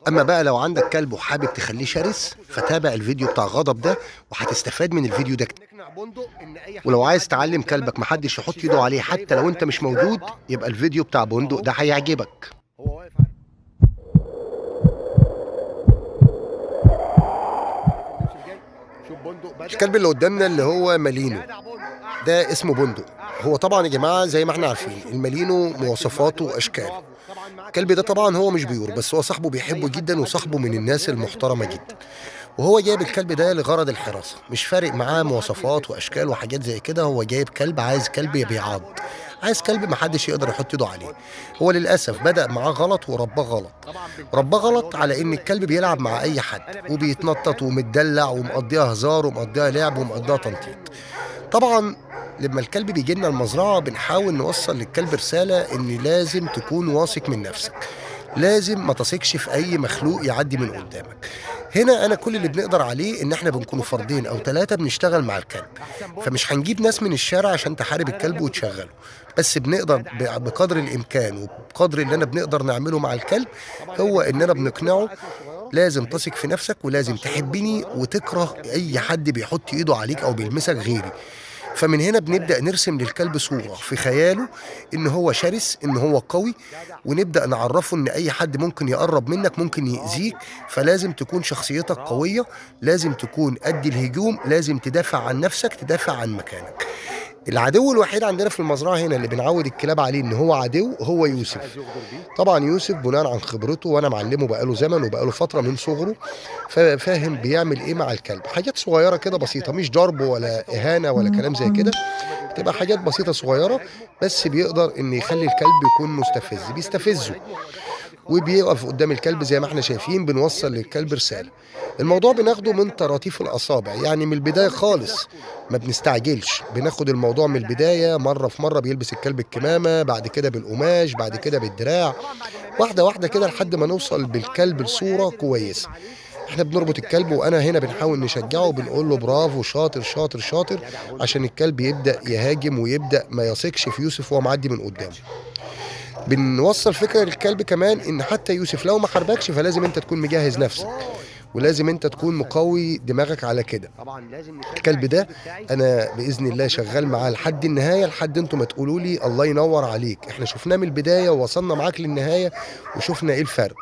اما بقى لو عندك كلب وحابب تخليه شرس فتابع الفيديو بتاع غضب ده وهتستفاد من الفيديو ده كتير. ولو عايز تعلم كلبك محدش يحط ايده عليه حتى لو انت مش موجود يبقى الفيديو بتاع بندق ده هيعجبك. الكلب اللي قدامنا اللي هو مالينو ده اسمه بندق. هو طبعا يا جماعه زي ما احنا عارفين المالينو مواصفاته واشكال. الكلب ده طبعا هو مش بيور، بس هو صاحبه بيحبه جدا وصاحبه من الناس المحترمه جدا، وهو جايب الكلب ده لغرض الحراسه، مش فارق معاه مواصفات واشكال وحاجات زي كده. هو جايب كلب عايز كلب بيعض، عايز كلب محدش يقدر يحط ايده عليه. هو للاسف بدأ معاه غلط ورباه غلط. رباه غلط على ان الكلب بيلعب مع اي حد وبيتنطط ومتدلع ومقضيها هزار ومقضيها لعب ومقضيها تنطيط. طبعا لما الكلب بيجي لنا المزرعه بنحاول نوصل للكلب رساله ان لازم تكون واثق من نفسك، لازم ما تثقش في اي مخلوق يعدي من قدامك. هنا انا كل اللي بنقدر عليه ان احنا بنكونوا فردين او ثلاثه بنشتغل مع الكلب، فمش هنجيب ناس من الشارع عشان تحارب الكلب وتشغله، بس بنقدر بقدر الامكان وبقدر اللي انا بنقدر نعمله مع الكلب هو اننا بنقنعه لازم تثق في نفسك ولازم تحبني وتكره اي حد بيحط ايده عليك او بيلمسك غيري. فمن هنا بنبدأ نرسم للكلب صورة في خياله إن هو شرس، إن هو قوي، ونبدأ نعرفه إن أي حد ممكن يقرب منك ممكن يأذيك، فلازم تكون شخصيتك قوية، لازم تكون قد الهجوم، لازم تدافع عن نفسك، تدافع عن مكانك. العدو الوحيد عندنا في المزرعة هنا اللي بنعود الكلاب عليه إن هو عدو هو يوسف. طبعا يوسف بناء عن خبرته وأنا معلمه بقاله زمن وبقاله فترة من صغره، فاهم بيعمل إيه مع الكلب. حاجات صغيرة كده بسيطة، مش ضرب ولا إهانة ولا كلام زي كده، بتبقى حاجات بسيطة صغيرة بس بيقدر إن يخلي الكلب يكون مستفز، بيستفزه وبيقف قدام الكلب زي ما احنا شايفين. بنوصل للكلب رسالة. الموضوع بناخده من طراطيف الأصابع، يعني من البداية خالص ما بنستعجلش، بناخد الموضوع من البداية. مرة في مرة بيلبس الكلب الكمامة، بعد كده بالقماش، بعد كده بالدراع، واحدة واحدة كده لحد ما نوصل بالكلب لصورة كويسة. احنا بنربط الكلب وانا هنا بنحاول نشجعه وبنقول له برافو شاطر شاطر شاطر عشان الكلب يبدأ يهاجم ويبدأ ما يثقش في يوسف وهو معدي من قدامه. بنوصل فكرة للكلب كمان ان حتى يوسف لو ما حاربكش فلازم انت تكون مجهز نفسك ولازم انت تكون مقوي دماغك على كده. الكلب ده انا باذن الله شغال معاه لحد النهايه، لحد انتم ما تقولوا لي الله ينور عليك. احنا شفناه من البدايه ووصلنا معاك للنهايه وشفنا ايه الفرق.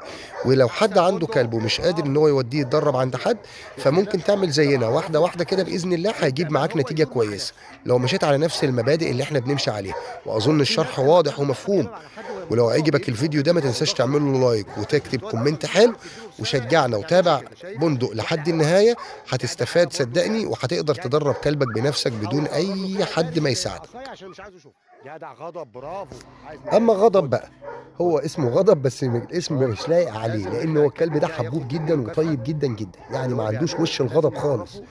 ولو حد عنده كلب ومش قادر ان هو يوديه يتدرب عند حد فممكن تعمل زينا واحده واحده كده، باذن الله هيجيب معاك نتيجه كويسه لو مشيت على نفس المبادئ اللي احنا بنمشي عليها. واظن الشرح واضح ومفهوم. ولو عجبك الفيديو ده ما تنساش تعمل له لايك وتكتب كومنت حلو وشجعنا وتابع بندق لحد النهاية. هتستفاد صدقني وهتقدر تدرب كلبك بنفسك بدون أي حد ما يساعدك. أما غضب بقى هو اسمه غضب بس الاسم مش لايق عليه، لأن هو الكلب ده حبوب جدا وطيب جدا جدا، يعني ما عندوش وش الغضب خالص.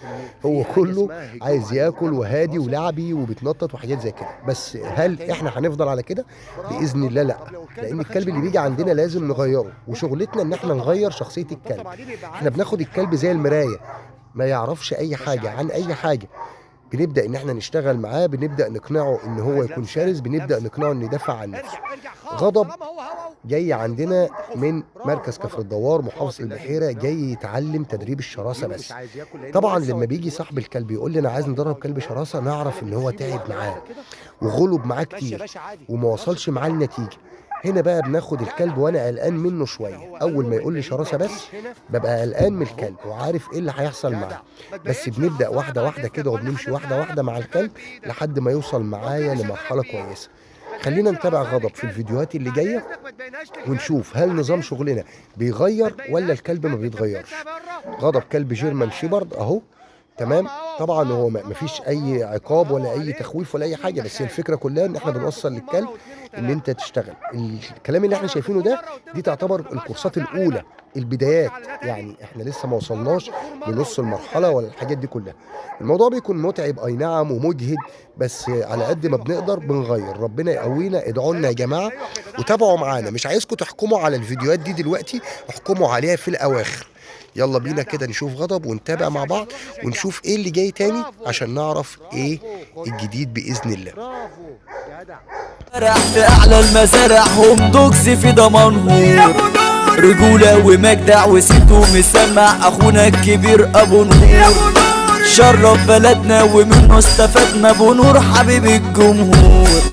هو كله عايز ياكل وهادي ولعبي وبيتنطط وحاجات زي كده. بس هل احنا هنفضل على كده؟ بإذن الله لا، لأن الكلب اللي بيجي عندنا لازم نغيره، وشغلتنا ان احنا نغير شخصية الكلب. احنا بناخد الكلب زي المراية، ما يعرفش اي حاجة عن اي حاجة. بنبدأ ان احنا نشتغل معاه، بنبدأ نقنعه ان هو يكون شرس، بنبدأ نقنعه انه يدافع عن نفسه. غضب جاي عندنا من مركز كفر الدوار محافظة البحيرة، جاي يتعلم تدريب الشراسة بس. طبعا لما بيجي صاحب الكلب يقول لي انا عايز ندرب كلب شراسة، نعرف ان هو تعب معاه وغلب معاه كتير وما وصلش معاه النتيجة. هنا بقى بناخد الكلب وانا قلقان منه شويه. اول ما يقول لي شراسه بس ببقى قلقان من الكلب وعارف ايه اللي هيحصل معاه، بس بنبدا واحده واحده كده وبنمشي واحده واحده مع الكلب لحد ما يوصل معايا لمرحله كويسه. خلينا نتابع غضب في الفيديوهات اللي جايه ونشوف هل نظام شغلنا بيغير ولا الكلب ما بيتغيرش. غضب كلب جيرمان شيبرد اهو تمام. طبعا هو ما فيش اي عقاب ولا اي تخويف ولا اي حاجه، بس الفكره كلها ان احنا بنوصل للكلب ان انت تشتغل. الكلام اللي احنا شايفينه ده دي تعتبر الكورسات الاولى، البدايات، يعني احنا لسه ما وصلناش لنص المرحله ولا الحاجات دي كلها. الموضوع بيكون متعب اي نعم ومجهد، بس على قد ما بنقدر بنغير. ربنا يقوينا. ادعوا لنا يا جماعه وتابعوا معانا. مش عايزكم تحكموا على الفيديوهات دي دلوقتي، احكموا عليها في الاواخر. يلا بينا كده نشوف غضب ونتابع مع بعض ونشوف ايه اللي جاي تاني عشان نعرف ايه الجديد بإذن الله. في اعلى المزارع هم دوكس في ضمانهم. رجولة ومجدع وسيته مسمع اخونا الكبير ابو نور. شرف بلدنا ومنه استفدنا، ابو نور حبيب الجمهور.